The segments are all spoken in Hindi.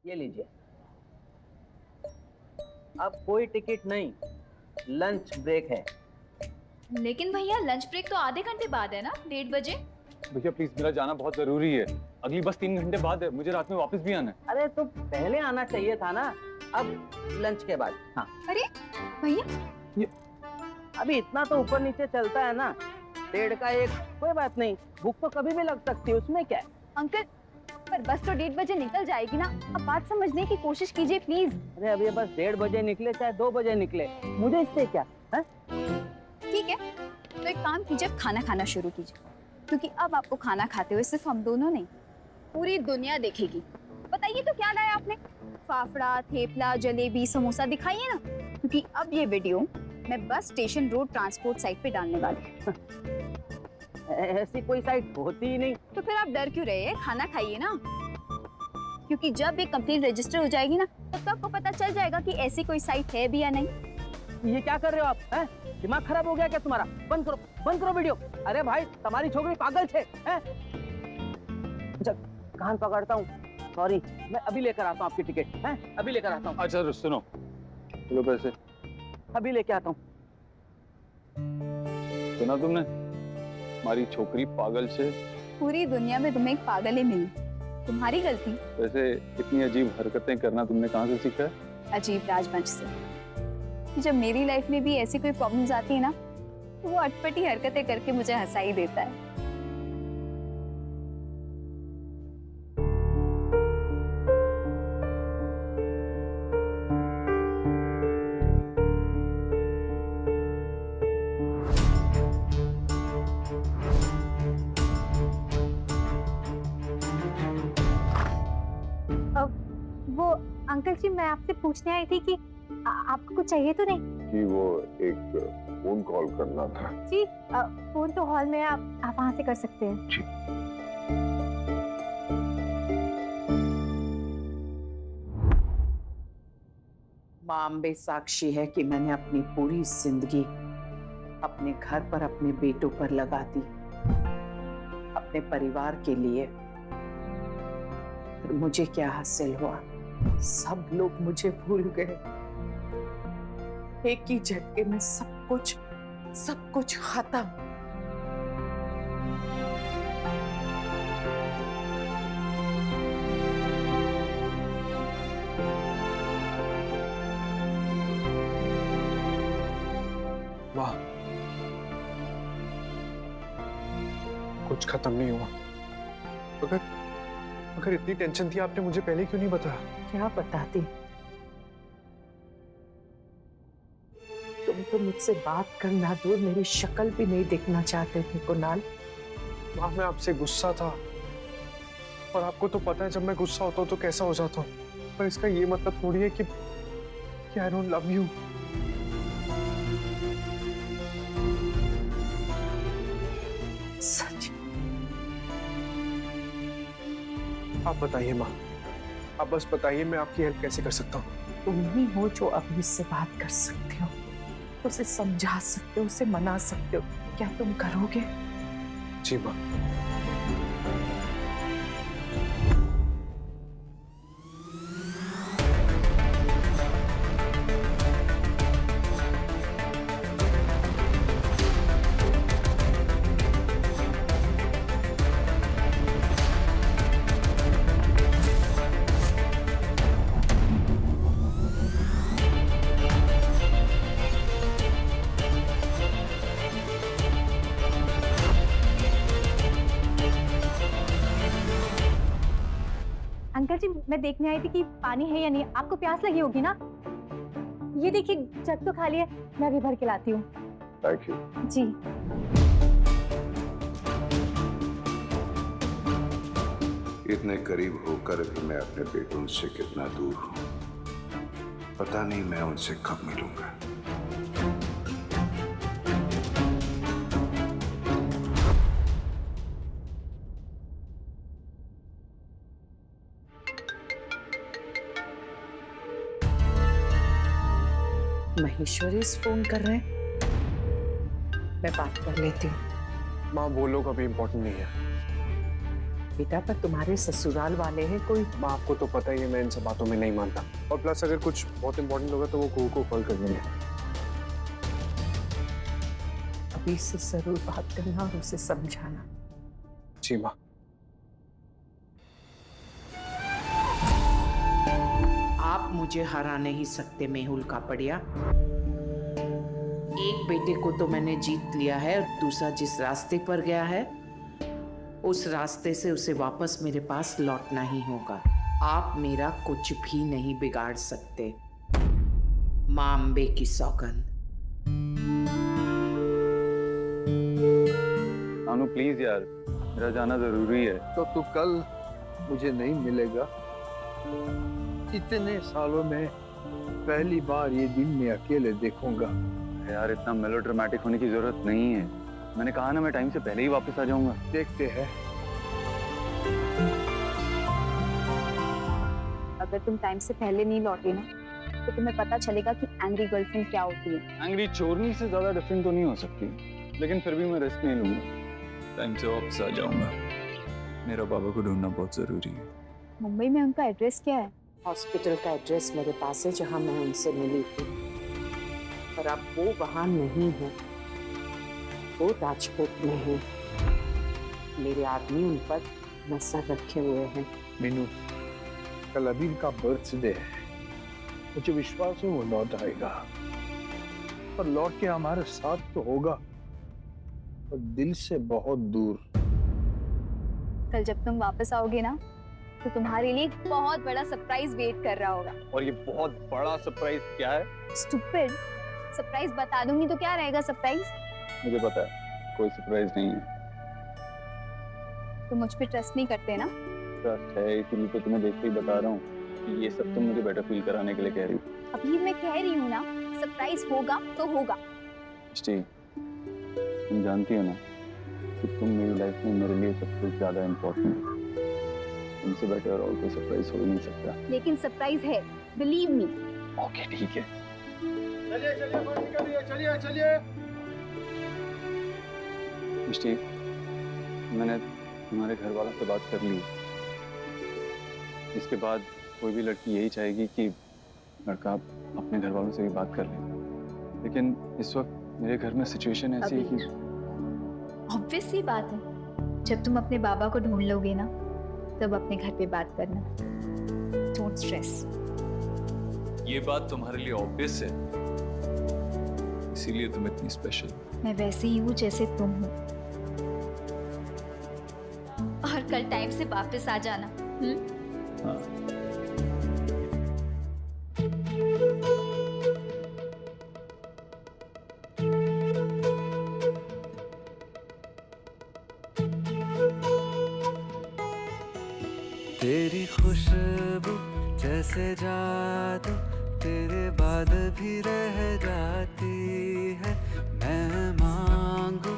ये लीजिए। अब कोई टिकट नहीं, लंच ब्रेक है। लेकिन भैया लंच ब्रेक तो आधे घंटे बाद है ना, 1:30 बजे। भैया प्लीज, मेरा जाना बहुत जरूरी है। अगली बस 3 घंटे बाद है, मुझे रात में वापस भी आना है। अरे तो पहले आना चाहिए था ना, अब लंच के बाद। हाँ अरे भैया, अभी इतना तो ऊपर नीचे चलता है ना, 1:30 का 1, कोई बात नहीं, भूख तो कभी भी लग सकती है, उसमें क्या है। अंकल पर बस तो 1:30 बजे निकल जाएगी ना, अब बात समझने की कोशिश कीजिए प्लीज। अरे अब ये बस 1:30 बजे निकले चाहे 2 बजे निकले, मुझे इससे क्या है? ठीक है, तो एक काम कीजिए, खाना खाना शुरू कीजिए, क्योंकि अब आपको खाना खाते हुए सिर्फ हम दोनों नहीं, पूरी दुनिया देखेगी। बताइए तो क्या लाया आपने? फाफड़ा, थेपला, जलेबी, समोसा दिखाइए ना, क्योंकि अब ये वीडियो मैं bus station road transport site पे डालने वाली हूँ। ऐसी कोई साइट होती ही नहीं। तो फिर आप डर क्यों रहे हैं? खाना खाइए ना, क्योंकि जब ये कंप्लेंट रजिस्टर हो जाएगी ना, तब आपको पता चल जाएगा कि ऐसी कोई साइट है भी या नहीं। ये क्या कर रहे हो आप? हैं? दिमाग खराब हो गया क्या तुम्हारा? बंद करो वीडियो। अरे भाई तुम्हारी छोकरी पागल है, हैं? अच्छा कान पकड़ता हूँ, सॉरी, मैं अभी लेकर आता हूँ आपकी टिकट, हैं? अभी लेकर आता हूँ। अच्छा सुनो, चलो पैसे। अभी लेके आता हूँ। सुना तुमने, हमारी छोकरी पागल से। पूरी दुनिया में तुम्हें एक पागल ही मिली, तुम्हारी गलती। वैसे इतनी अजीब हरकतें करना तुमने कहाँ से सीखा है? अजीब राजवंश से। जब मेरी लाइफ में भी ऐसी कोई प्रॉब्लम्स आती है ना, तो वो अटपटी हरकतें करके मुझे हंसा ही देता है। वो अंकल जी, मैं आपसे पूछने आई थी कि आपको कुछ चाहिए तो नहीं? जी वो एक फोन कॉल करना था। जी फोन तो हॉल में, आप वहाँ से कर सकते हैं। जी। माँ अम्बे साक्षी है कि मैंने अपनी पूरी जिंदगी अपने घर पर, अपने बेटों पर लगा दी, अपने परिवार के लिए। फिर मुझे क्या हासिल हुआ? सब लोग मुझे भूल गए। एक ही झटके में सब कुछ खत्म। वाह, कुछ खत्म नहीं हुआ। अगर इतनी टेंशन थी, आपने मुझे पहले क्यों नहीं बताया? क्या बताती? तुम तो मुझसे बात करना दूर, मेरी शक्ल भी नहीं देखना चाहते थे कुणाल। माँ मैं आपसे गुस्सा था, और आपको तो पता है जब मैं गुस्सा होता हूँ तो कैसा हो जाता हूँ। पर इसका ये मतलब थोड़ी है कि आई डोंट लव यू। सच? आप बताइए माँ, आप बस बताइए, मैं आपकी हेल्प कैसे कर सकता हूँ? तुम ही हो जो अब मुझसे बात कर सकते हो, उसे समझा सकते हो, उसे मना सकते हो। क्या तुम करोगे? जी माँ। अंकल जी, मैं देखने आई थी कि पानी है या नहीं। आपको प्यास लगी होगी ना? ये देखिए जग तो खाली है, मैं अभी भर के लाती हूँ। Thank you. जी। इतने करीब होकर भी मैं अपने बेटों से कितना दूर हूँ। पता नहीं मैं उनसे कब मिलूंगा। महेश्वरी फोन कर रहे हैं, मैं बात कर लेती हूँ। माँ वो लोग अभी इम्पोर्टेंट नहीं है, बेटा पर तुम्हारे ससुराल वाले हैं कोई? माँ आपको तो पता ही है मैं इन सब बातों में नहीं मानता, और प्लस अगर कुछ बहुत इंपॉर्टेंट होगा तो वो कुहू को कॉल कर देंगे। अभी से जरूर बात करना और उसे समझाना। जी माँ। आप मुझे हरा नहीं सकते मेहुल कापड़िया। एक बेटे को तो मैंने जीत लिया है और दूसरा जिस रास्ते पर गया है उस रास्ते से उसे वापस मेरे पास लौटना ही होगा। आप मेरा कुछ भी नहीं बिगाड़ सकते। मां अम्बे की सौगंध। अनु प्लीज यार, मेरा जाना जरूरी है। तो तू कल मुझे नहीं मिलेगा। इतने सालों में पहली बार ये दिन मैं अकेले देखूंगा। यार इतना मेलोड्रामेटिक होने की जरूरत नहीं है। मैंने कहा ना मैं टाइम से पहले ही वापस आ जाऊंगा। देखते हैं। अगर तुम टाइम से पहले नहीं लौटे ना तो तुम्हें पता चलेगा कि एंग्री गर्लफ्रेंड क्या होती है। एंग्री चोरनी से ज्यादा डिफरेंट तो नहीं हो सकती, लेकिन फिर भी मैं रिस्क नहीं लूंगा। टाइम से वापस आ जाऊंगा। मेरा बाबा को ढूंढना बहुत जरूरी है। मुंबई में उनका एड्रेस क्या है? हॉस्पिटल का एड्रेस मेरे पास है जहां मैं उनसे मिली थी, पर अब वो वहां नहीं है। वो राजकोट में है। मेरे आदमी उन पर नजर रखे हुए हैं। मीनू, कल अबीर का बर्थडे है। मुझे विश्वास है वो लौट आएगा, पर लौट के हमारे साथ तो होगा, पर दिल से बहुत दूर। कल जब तुम वापस आओगे ना तो तुम्हारे लिए एक बहुत बड़ा सरप्राइज वेट कर रहा होगा। और ये बहुत बड़ा सरप्राइज क्या है? स्टूपिड, सरप्राइज बता दूंगी तो क्या रहेगा सरप्राइज? मुझे पता है कोई सरप्राइज नहीं है। तुम मुझ पे ट्रस्ट नहीं करते ना? ट्रस्ट है, इसीलिए तो तुम्हें देखते ही बता रहा हूँ कि ये सब तुम मुझे बेटर फील कराने के लिए कह रही हो। अभी मैं कह रही हूँ ना, सरप्राइज होगा तो होगा। स्टी, तुम जानती हो ना कि तुम मेरी लाइफ में मेरे लिए सबसे ज्यादा इम्पोर्टेंट हो। तुमसे बेटर और कोई सरप्राइज हो ही नहीं सकता। लेकिन सरप्राइज है, बिलीव मी। ओके ठीक है। चलिए चलिए चलिए चलिए। स्टी, मैंने तुम्हारे घर वालों से बात कर ली। इसके बाद कोई भी लड़की यही चाहेगी कि लड़का अपने घर वालों से भी बात कर ले, लेकिन इस वक्त मेरे घर में सिचुएशन ऐसी है कि ऑब्वियस सी बात है, जब तुम अपने बाबा को ढूंढ लोगे ना तब अपने घर पे बात करना। Don't stress. ये बात तुम्हारे लिए ऑब्वियस है, इसीलिए तुम इतनी स्पेशल। मैं वैसे ही हूँ जैसे तुम हो। और कल टाइम से वापस आ जाना। हाँ। तेरी खुशबू जैसे जादू तेरे बाद भी रह जाती है। मैं मांगू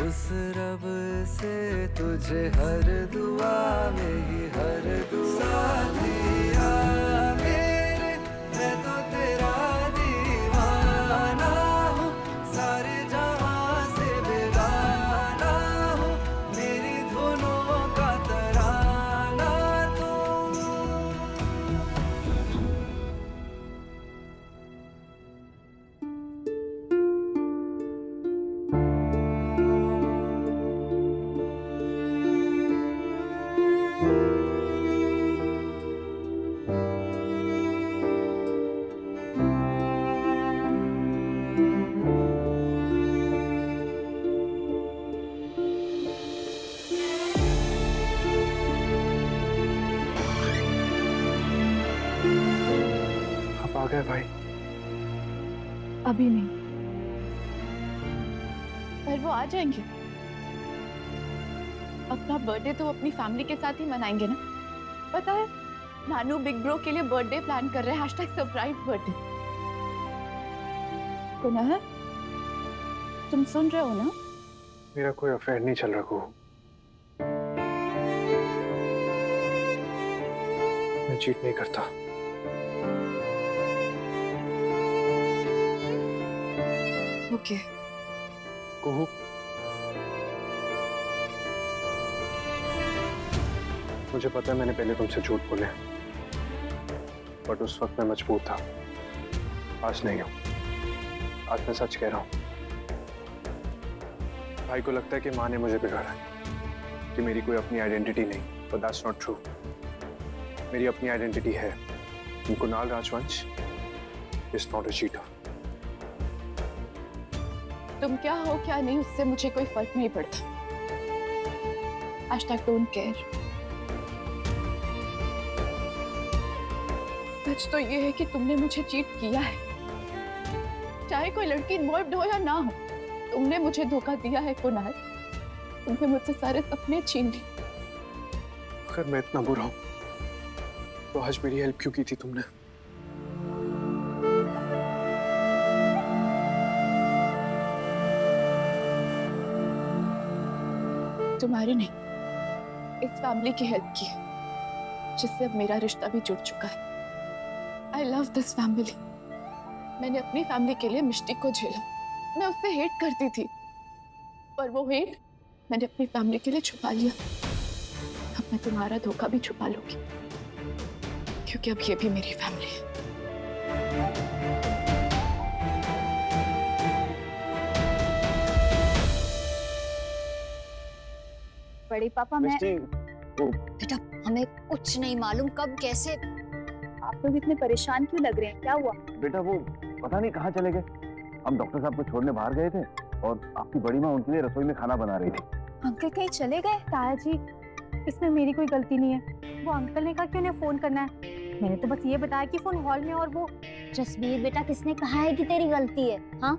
उस रब से तुझे हर दुआ में ही हर दुआ दिया मेरे। मैं तो तेरा दीवाना हूँ, सारे जहां से बेगाना हूँ। मेरी धुनों का तराना तू। आप आ गए भाई। अभी नहीं, पर वो आ जाएंगे। अपना बर्थडे तो अपनी फैमिली के साथ ही मनाएंगे ना। पता है, नानू बिग ब्रो के लिए बर्थडे प्लान कर रहे हैं, #सरप्राइज बर्थडे। कुनाल, तुम सुन रहे हो ना? मेरा कोई अफेयर नहीं चल रहा को। मैं चीट नहीं करता। ओके। कुहू, मुझे पता है मैंने पहले तुमसे झूठ बोले, बट उस वक्त मैं मजबूर था। आज नहीं हूं, आज मैं सच कह रहा हूं। भाई को लगता है कि माँ ने मुझे बिगाड़ा है, कि मेरी कोई अपनी आइडेंटिटी नहीं, but that's not true। मेरी अपनी आइडेंटिटी है। कुणाल राजवंश is not a cheater। तुम क्या हो क्या नहीं उससे मुझे कोई फर्क नहीं पड़ता। #don't care। सच तो ये है कि तुमने मुझे चीट किया है, चाहे कोई लड़की इन्वॉल्व हो या ना हो। तुमने मुझे धोखा दिया है कुणाल, तुमने मुझसे सारे सपने छीन लिए। अगर मैं इतना बुरा हूं तो आज मेरी हेल्प क्यों की थी तुमने? तुम्हारी नहीं, इस फैमिली की हेल्प की, जिससे अब मेरा रिश्ता भी जुड़ चुका है। I love this family। मैंने अपनी फैमिली के लिए मिष्टी को झेला, मैं उससे हेट करती थी, पर वो हेट मैंने अपनी फैमिली के लिए छुपा लिया। अब मैं तुम्हारा धोखा भी छुपा लूंगी, क्योंकि अब ये भी मेरी फैमिली है। बड़े पापा मैं बेटा, हमें कुछ नहीं मालूम कब कैसे आप लोग इतने परेशान क्यों लग रहे हैं, क्या हुआ? बेटा वो पता नहीं कहाँ चले गए। हम डॉक्टर साहब को छोड़ने बाहर गए थे और आपकी बड़ी माँ उनके लिए रसोई में खाना बना रही थी। अंकल कहीं चले गए? ताया जी, इसमें मेरी कोई गलती नहीं है। वो अंकल ने कहा कि उन्हें फोन करना है, मैंने तो बस ये बताया कि फोन हॉल में। और वो जसबीर बेटा, किसने कहा है कि तेरी गलती है? हाँ,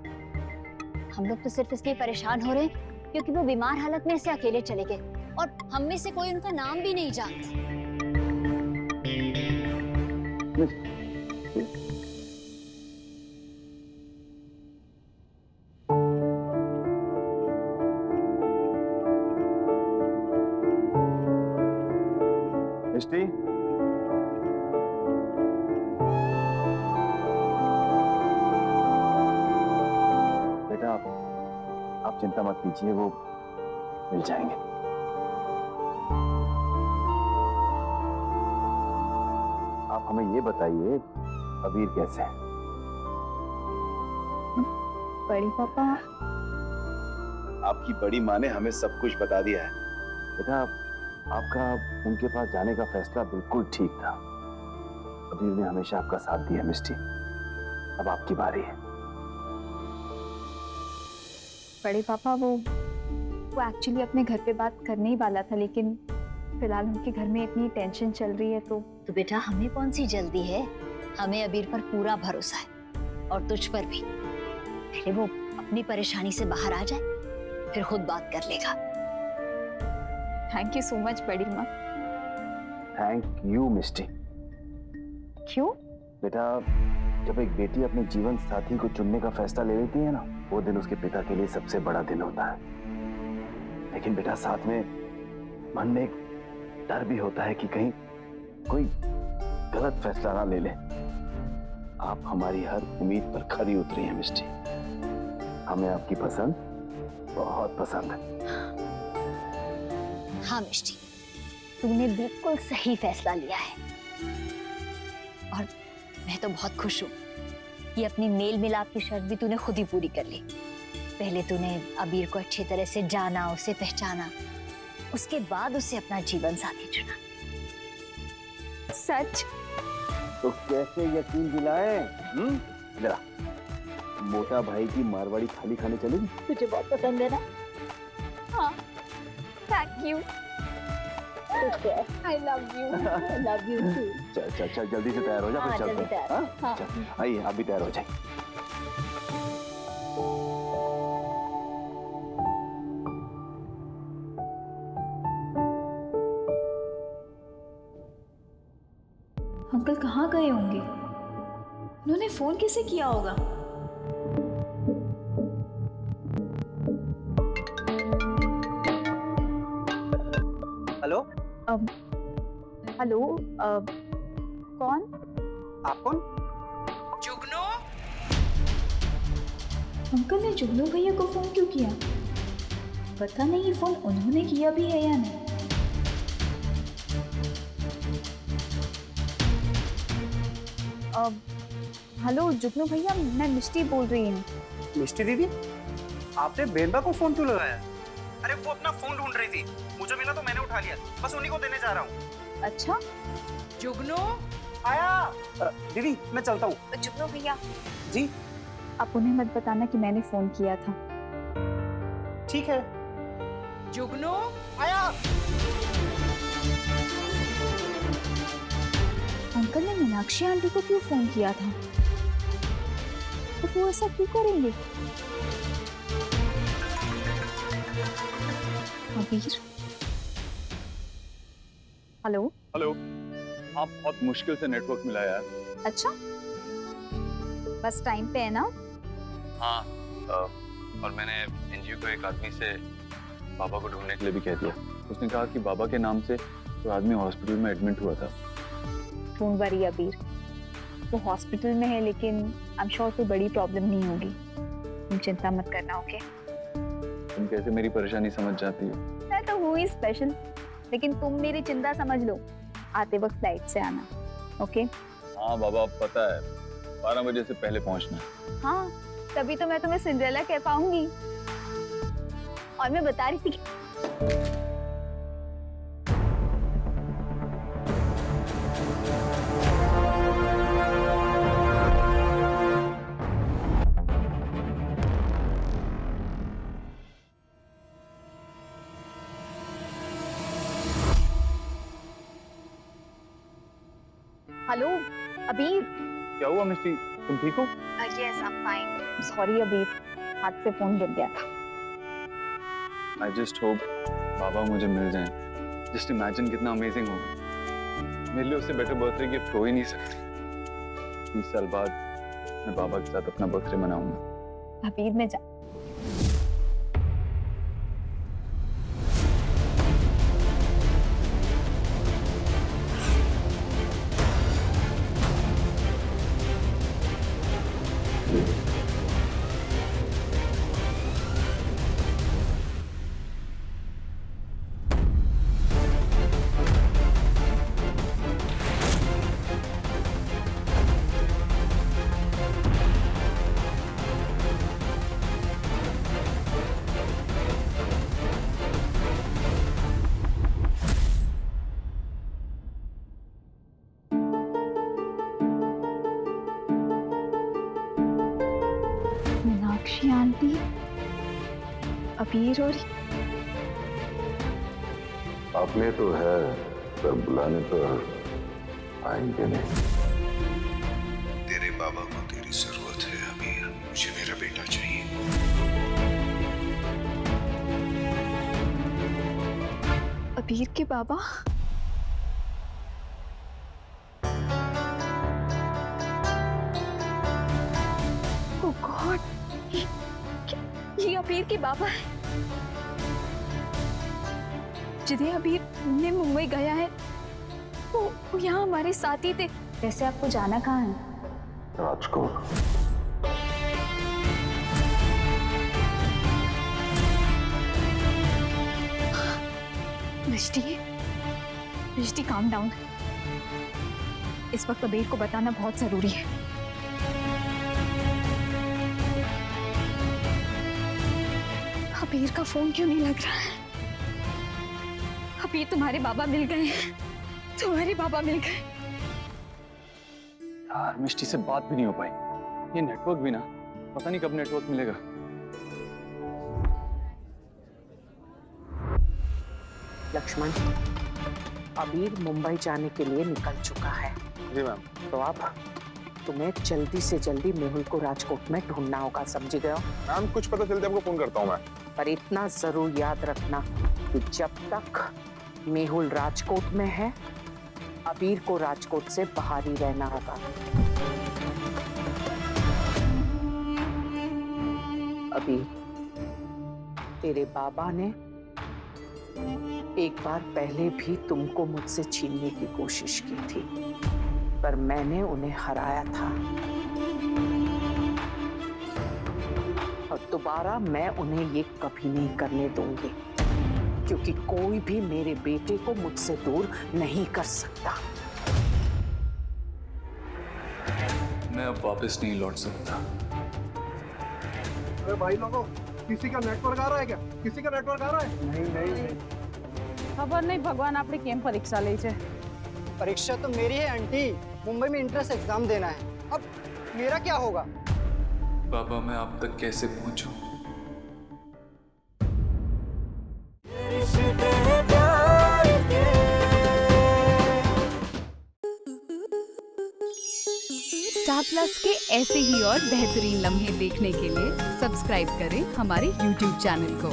हम लोग तो सिर्फ इसलिए परेशान हो रहे हैं क्योंकि वो बीमार हालत में ऐसे अकेले चले गए और हम में से कोई उनका नाम भी नहीं जानता। मिष्टी, बेटा आप चिंता मत कीजिए, वो मिल जाएंगे। आप हमें ये बताइए अबीर कैसे है? बड़ी पापा, आपकी बड़ी माँ ने हमें सब कुछ बता दिया है। बेटा आपका उनके पास जाने का फैसला बिल्कुल ठीक था। अबीर ने हमेशा आपका साथ दिया मिष्टी, अब आपकी बारी है। बड़े पापा वो एक्चुअली अपने घर पे बात करने ही वाला था, लेकिन फिलहाल उनके घर में इतनी टेंशन चल रही है तो बेटा हमें कौन सी जल्दी है, हमें अबीर पर पूरा भरोसा है और तुझ पर भी। पहले वो अपनी परेशानी से बाहर आ जाए, फिर खुद बात कर लेगा। थैंक यू सो मच बड़ी माँ। थैंक यू मिष्टी। क्यों? बेटा जब एक बेटी अपने जीवन साथी को चुनने का फैसला ले लेती है ना, वो दिन उसके पिता के लिए सबसे बड़ा दिन होता है। लेकिन बेटा साथ में मन में एक डर भी होता है कि कहीं कोई गलत फैसला ना ले ले। आप हमारी हर उम्मीद पर खरी उतरी हैं मिष्टी, हमें आपकी पसंद बहुत पसंद है। हाँ मिष्टी, तूने बिल्कुल सही फैसला लिया है और मैं तो बहुत खुश हूँ कि अपनी मेल मिलाप की शर्त भी तूने खुद ही पूरी कर ली। पहले तूने अबीर को अच्छी तरह से जाना, उसे पहचाना, उसके बाद उसे अपना जीवन साथी चुना। सच? तो कैसे यकीन दिलाएं? जरा मोटा भाई की मारवाड़ी थाली खाने चलेगी? तुझे बहुत पसंद है ना? हाँ, thank you. I love you। I love you too। चल जल्दी से तैयार हो जा, फिर चलते हैं। हाँ। चल, आइए आप भी तैयार हो जाइए। अंकल कहाँ गए होंगे? उन्होंने फोन कैसे किया होगा? हेलो? हेलो, कौन? आप कौन? जुगनू, अंकल ने जुगनू भैया को फोन क्यों किया? पता नहीं फोन उन्होंने किया भी है या नहीं। हेलो जुगनू भैया, मैं मिष्टी बोल रही हूँ। मिष्टी दीदी, आपने बेनबा को फोन क्यों लगाया? अरे वो अपना फोन ढूंढ रही थी, मुझे मिला तो मैंने उठा लिया, बस उन्हीं को देने जा रहा हूँ। अच्छा जुगनू आया। दीदी मैं चलता हूँ। जुगनू भैया जी। आप उन्हें मत बताना कि मैंने फोन किया था। ठीक है। जुगनू आया। अंकल ने मीनाक्षी आंटी को क्यों फोन किया था? तो वो ऐसा क्यों करेंगे? अबीर, हेलो। हेलो, आप बहुत मुश्किल से नेटवर्क मिला यार। अच्छा, बस टाइम पे है ना? हाँ, और मैंने एनजीओ को एक आदमी से बाबा को ढूंढने के लिए भी कह दिया। उसने कहा कि बाबा के नाम से तो आदमी हॉस्पिटल में एडमिट हुआ था। डोंट वरी अबीर, वो हॉस्पिटल में है, लेकिन आई एम श्योर कोई बड़ी प्रॉब्लम नहीं होगी। तुम चिंता मत करना, ओके? तुम कैसे मेरी परेशानी समझ जाती हो? मैं तो हूँ ही स्पेशल, लेकिन तुम मेरी चिंता समझ लो। आते वक्त फ्लाइट से आना, ओके? हाँ बाबा, पता है 12 बजे से पहले पहुंचना है। हाँ, तभी तो मैं तुम्हें सिंड्रेला कह पाऊंगी। और मैं बता रही थी कि हेलो अबीर। क्या हुआ मिष्टी, तुम ठीक हो? Yes, I am fine. Sorry अबीर, हाथ से फोन गिर गया था। I just hope बाबा मुझे मिल जाएं। Just imagine कितना अमेजिंग होगा। मेरे लिए उससे बेटर बर्थडे गिफ्ट हो ही नहीं सकती। 30 साल बाद मैं बाबा के साथ अपना बर्थडे मनाऊंगा। अबीर मैं जा मीनाक्षी आंटी, अबीर और आपने तो है, पर बुलाने पर आएंगे नहीं। तेरे बाबा को तेरी जरूरत है अमीर, मुझे मेरा बेटा चाहिए। अबीर के बाबा? ओह गॉड, ये अबीर के बाबा है जिन्हें अबीर ने मुंबई गया है। वो यहाँ हमारे साथ ही थे। वैसे आपको जाना कहाँ है? राजकोट। मिष्टी काम डाउन। इस वक्त अबीर को बताना बहुत जरूरी है। अबीर का फोन क्यों नहीं लग रहा है? अबीर, तुम्हारे बाबा मिल गए हैं। तुम्हारे बाबा मिल गए। यार मिष्टी से बात भी नहीं हो पाई। ये नेटवर्क भी ना, पता नहीं कब नेटवर्क मिलेगा। लक्ष्मण, अबीर मुंबई जाने के लिए निकल चुका है। जी मैम। तो अब तुम्हें जल्दी से जल्दी मेहुल को राजकोट में ढूंढना होगा, समझ गए हो? मैम कुछ पता चलते आपको फोन करता हूँ मैं। पर इतना जरूर याद रखना कि जब तक मेहुल राजकोट में है, अबीर को राजकोट से बाहर ही रहना होगा। अबीर, तेरे बाबा ने एक बार पहले भी तुमको मुझसे छीनने की कोशिश की थी, पर मैंने उन्हें हराया था। और दोबारा मैं उन्हें ये कभी नहीं करने दूंगी, क्योंकि कोई भी मेरे बेटे को मुझसे दूर नहीं कर सकता। मैं अब वापस नहीं लौट सकता। अरे भाई लोगों, किसी का नेटवर्क आ रहा है क्या? किसी का नेटवर्क आ रहा है? नहीं। खबर नहीं भगवान आपने केम परीक्षा ली है। परीक्षा तो मेरी है आंटी, मुंबई में इंट्रेंस एग्जाम देना है। अब मेरा क्या होगा? बाबा मैं आप तक कैसे पहुंचूं? स्टार प्लस के ऐसे ही और बेहतरीन लम्हे देखने के लिए सब्सक्राइब करें हमारे YouTube चैनल को।